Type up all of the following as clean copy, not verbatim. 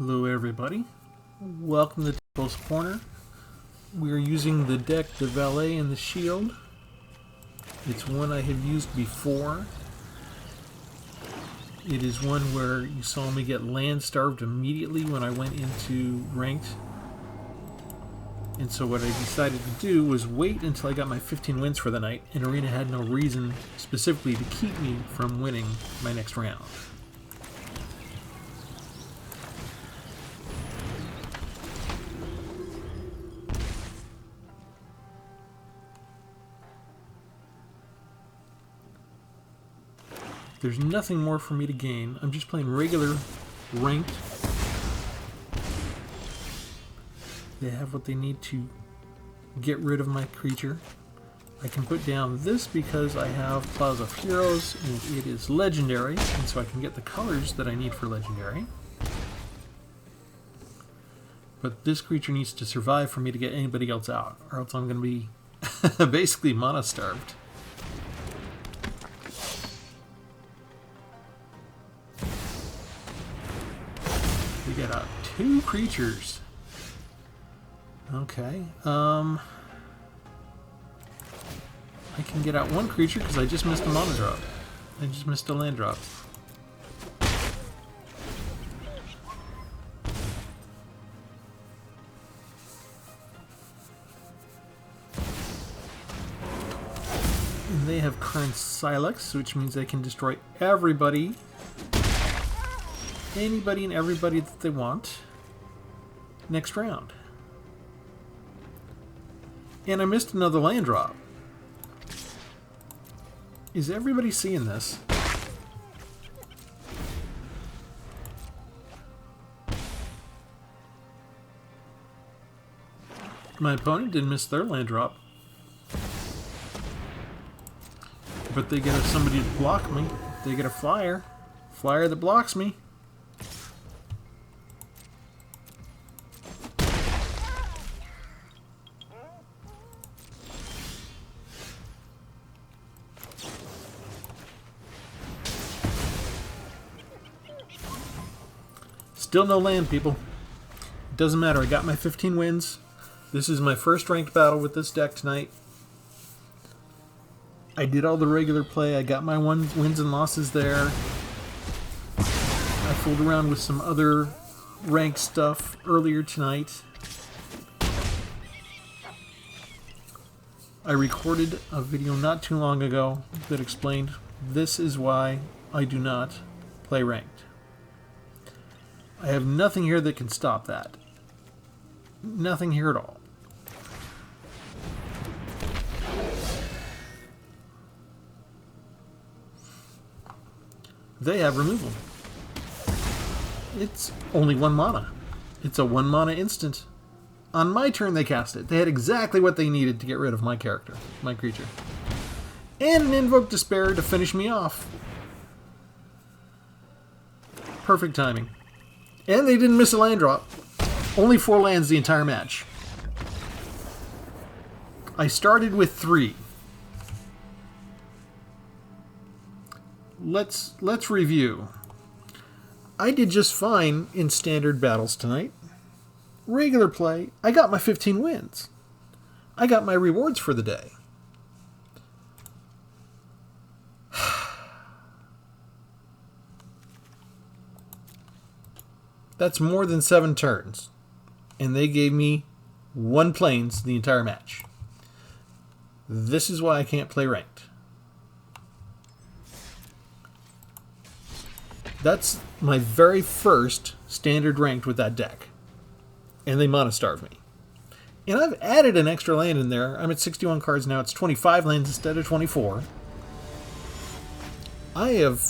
Hello everybody, welcome to Tpull's Corner. We are using the deck, the Valet and the Shield. It's one I have used before. It is one where you saw me get land starved immediately when I went into ranked. And so what I decided to do was wait until I got my 15 wins for the night, and Arena had no reason specifically to keep me from winning my next round. There's nothing more for me to gain. I'm just playing regular ranked. They have what they need to get rid of my creature. I can put down this because I have Plaza of Heroes and it is legendary, and so I can get the colors that I need for legendary. But this creature needs to survive for me to get anybody else out, or else I'm going to be basically mana starved. We get out 2 creatures. Okay. I can get out 1 creature because I just missed a mana drop. I just missed a land drop. And they have current Silex, which means they can destroy everybody. Anybody and everybody that they want next round. And I missed another land drop. Is everybody seeing this? My opponent didn't miss their land drop. But they get somebody to block me. They get a flyer. Flyer that blocks me. Still no land, people. It doesn't matter. I got my 15 wins. This is my first ranked battle with this deck tonight. I did all the regular play. I got my wins and losses there. I fooled around with some other ranked stuff earlier tonight. I recorded a video not too long ago that explained this is why I do not play ranked. I have nothing here that can stop that. Nothing here at all. They have removal. It's only 1 mana. It's a 1 mana instant. On my turn they cast it. They had exactly what they needed to get rid of my character, my creature. And an Invoke Despair to finish me off. Perfect timing. And they didn't miss a land drop. Only 4 lands the entire match. I started with 3. Let's review. I did just fine in standard battles tonight. Regular play, I got my 15 wins. I got my rewards for the day. That's more than 7 turns. And they gave me 1 plains the entire match. This is why I can't play ranked. That's my very first standard ranked with that deck. And they mana starved me. And I've added an extra land in there. I'm at 61 cards now. It's 25 lands instead of 24. I have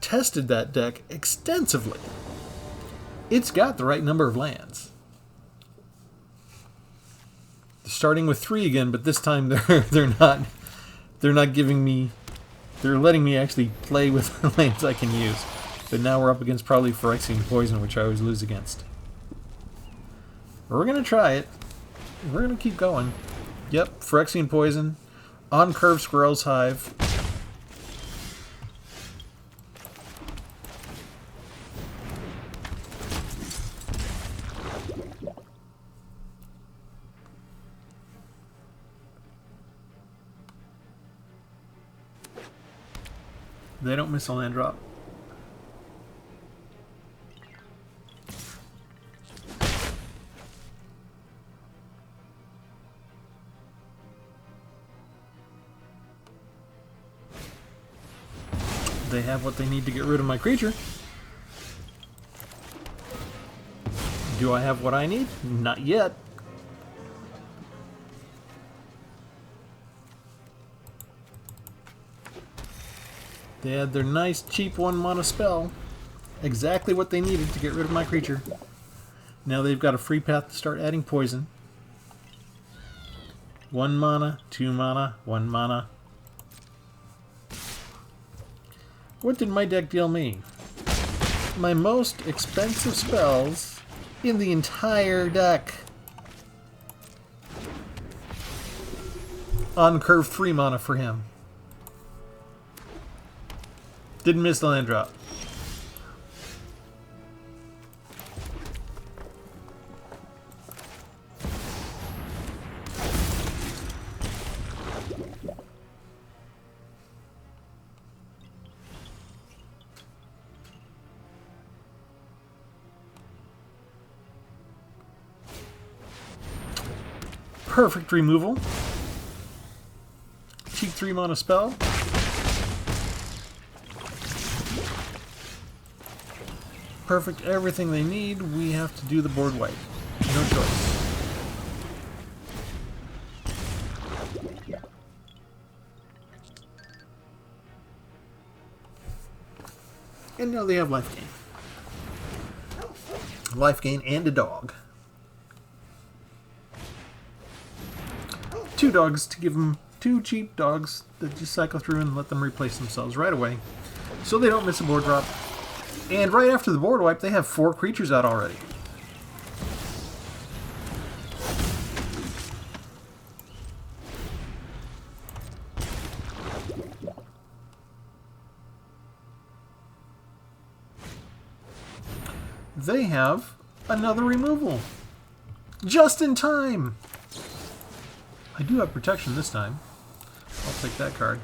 tested that deck extensively. It's got the right number of lands. Starting with 3 again, but this time they're not giving me. They're letting me actually play with the lands I can use. But now we're up against probably Phyrexian Poison, which I always lose against. We're gonna try it. We're gonna keep going. Yep, Phyrexian Poison, on curve Squirrel's Hive. They don't miss a land drop. They have what they need to get rid of my creature. Do I have what I need? Not yet. They had their nice cheap 1-mana spell. Exactly what they needed to get rid of my creature. Now they've got a free path to start adding poison. 1 mana, 2 mana, 1 mana. What did my deck deal me? My most expensive spells in the entire deck. On curve 3 mana for him. Didn't miss the land drop. Perfect removal. Cheap 3 mana spell. Perfect everything they need. We have to do the board wipe. No choice. And now they have life gain. Life gain and a dog. 2 dogs to give them 2 cheap dogs that just cycle through and let them replace themselves right away. So they don't miss a board drop. And right after the board wipe, they have 4 creatures out already. They have another removal. Just in time! I do have protection this time. I'll take that card.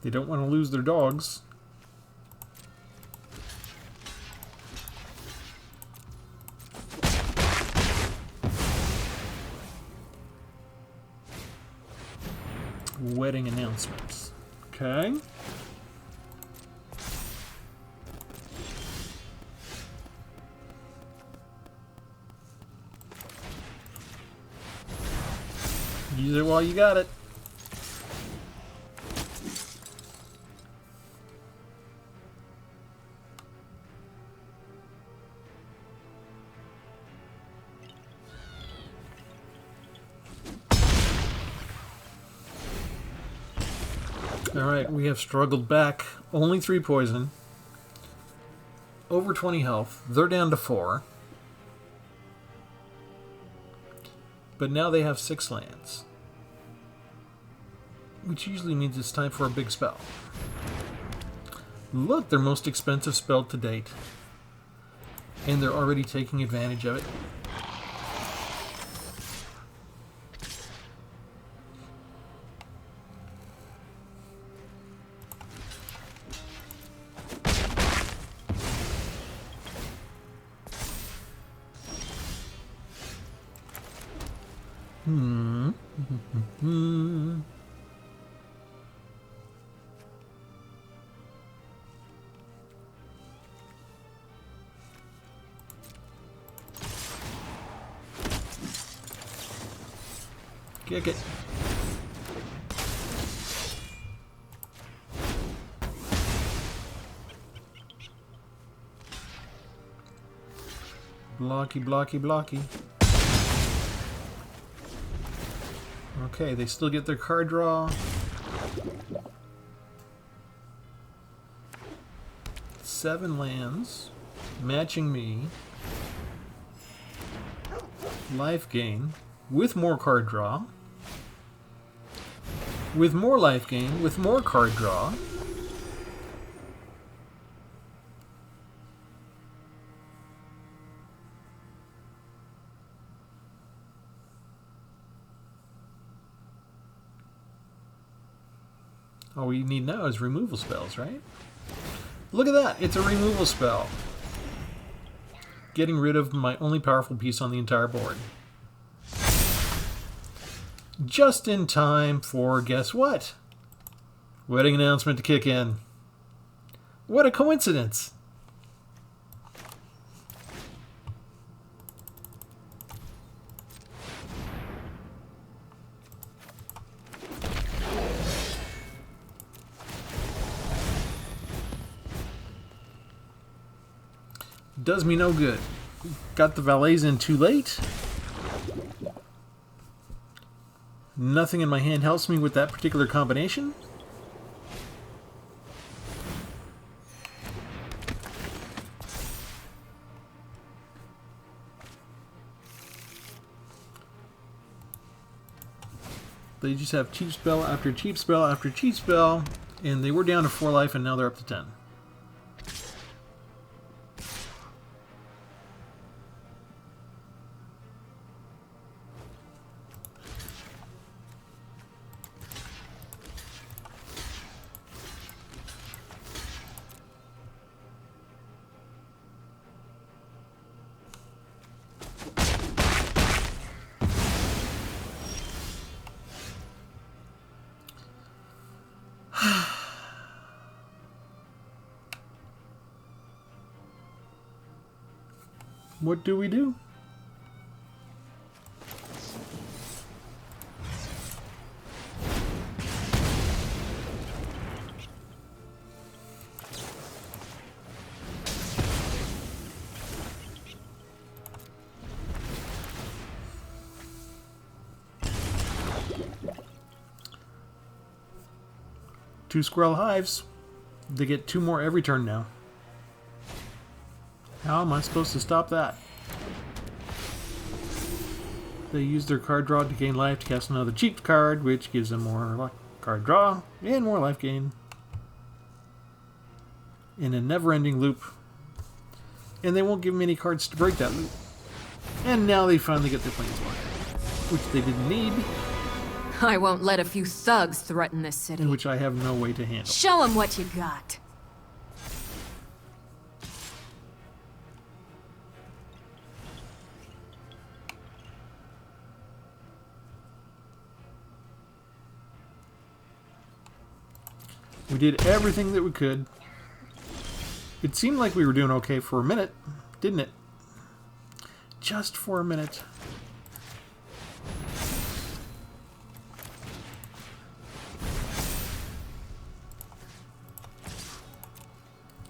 They don't want to lose their dogs. Wedding announcements. Okay. Use it while you got it. Alright, we have struggled back. Only 3 poison. Over 20 health. They're down to 4. But now they have 6 lands. Which usually means it's time for a big spell. Look, their most expensive spell to date. And they're already taking advantage of it. Kick it. Blocky, blocky, blocky. Okay, they still get their card draw. Seven lands, matching me. Life gain, with more card draw. With more life gain, with more card draw. All we need now is removal spells, right? Look at that! It's a removal spell. Getting rid of my only powerful piece on the entire board. Just in time for, guess what? Wedding announcement to kick in. What a coincidence! Does me no good. Got the valets in too late. Nothing in my hand helps me with that particular combination. They just have cheap spell after cheap spell after cheap spell, and they were down to 4 life and now they're up to 10. What do we do? Two squirrel hives. They get 2 more every turn now. How am I supposed to stop that? They use their card draw to gain life to cast another cheap card, which gives them more card draw and more life gain. In a never-ending loop. And they won't give me any cards to break that loop. And now they finally get their planeswalker, which they didn't need. I won't let a few thugs threaten this city. And which I have no way to handle. Show them what you got. We did everything that we could. It seemed like we were doing okay for a minute, didn't it? Just for a minute.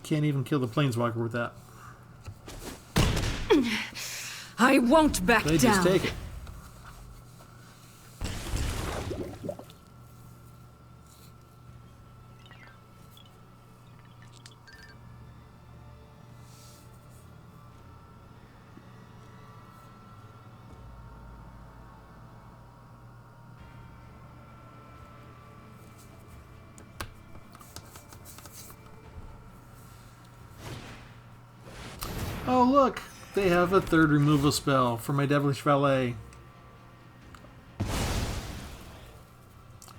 Can't even kill the planeswalker with that. I won't back down. They just take it. Oh look, they have a 3rd removal spell for my Devilish Valet.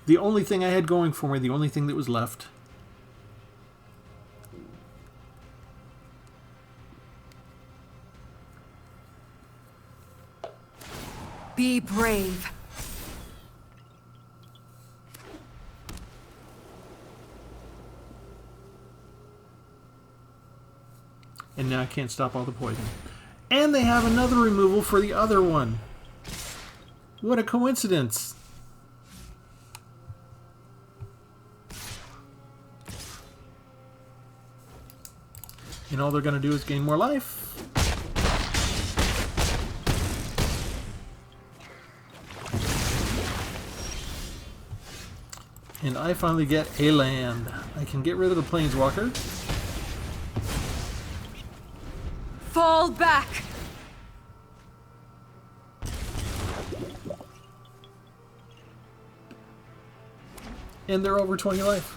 The only thing I had going for me, the only thing that was left. Be brave. And now I can't stop all the poison. And they have another removal for the other one. What a coincidence. And all they're going to do is gain more life. And I finally get a land. I can get rid of the Planeswalker. Fall back! And they're over 20 life.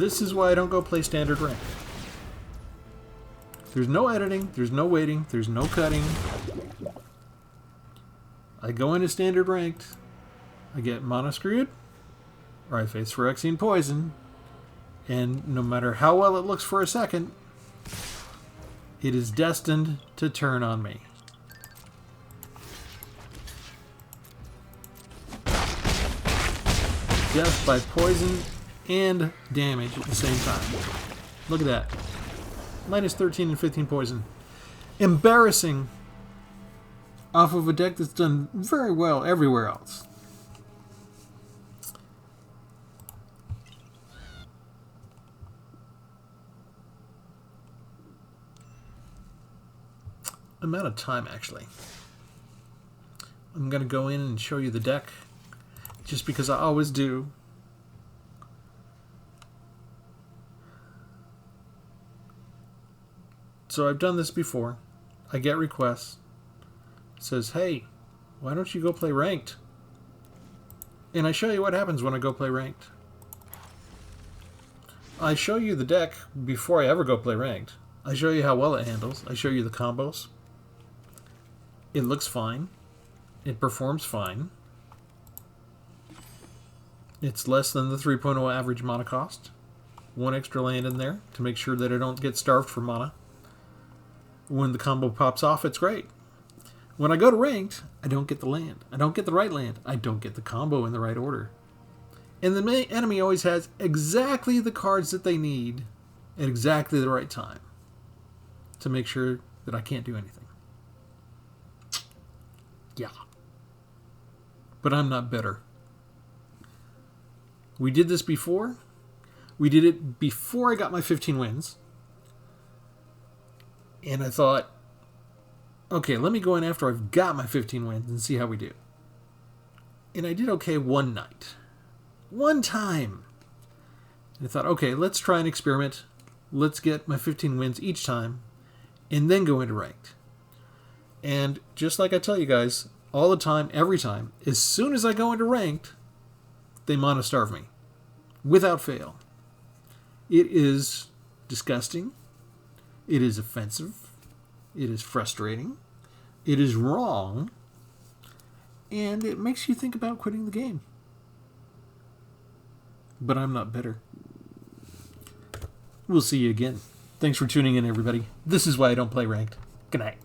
This is why I don't go play standard rank. There's no editing, there's no waiting, there's no cutting. I go into standard ranked, I get mana screwed, or I face Phyrexian Poison, and no matter how well it looks for a second, it is destined to turn on me. Death by poison and damage at the same time. Look at that. Minus 13 and 15 poison. Embarrassing off of a deck that's done very well everywhere else. I'm out of time, actually. I'm going to go in and show you the deck, just because I always do. So I've done this before. I get requests. It says, hey, why don't you go play ranked? And I show you what happens when I go play ranked. I show you the deck before I ever go play ranked. I show you how well it handles. I show you the combos. It looks fine. It performs fine. It's less than the 3.0 average mana cost. One extra land in there to make sure that I don't get starved for mana. When the combo pops off, it's great. When I go to ranked, I don't get the land. I don't get the right land. I don't get the combo in the right order. And the enemy always has exactly the cards that they need at exactly the right time to make sure that I can't do anything. Yeah. But I'm not bitter. We did this before. We did it before I got my 15 wins. And I thought, okay, let me go in after I've got my 15 wins and see how we do. And I did okay one night. One time. And I thought, okay, let's try an experiment. Let's get my 15 wins each time and then go into ranked. And just like I tell you guys, all the time, every time, as soon as I go into ranked, they mana starve me. Without fail. It is disgusting. It is offensive. It is frustrating. It is wrong. And it makes you think about quitting the game. But I'm not bitter. We'll see you again. Thanks for tuning in, everybody. This is why I don't play ranked. Good night.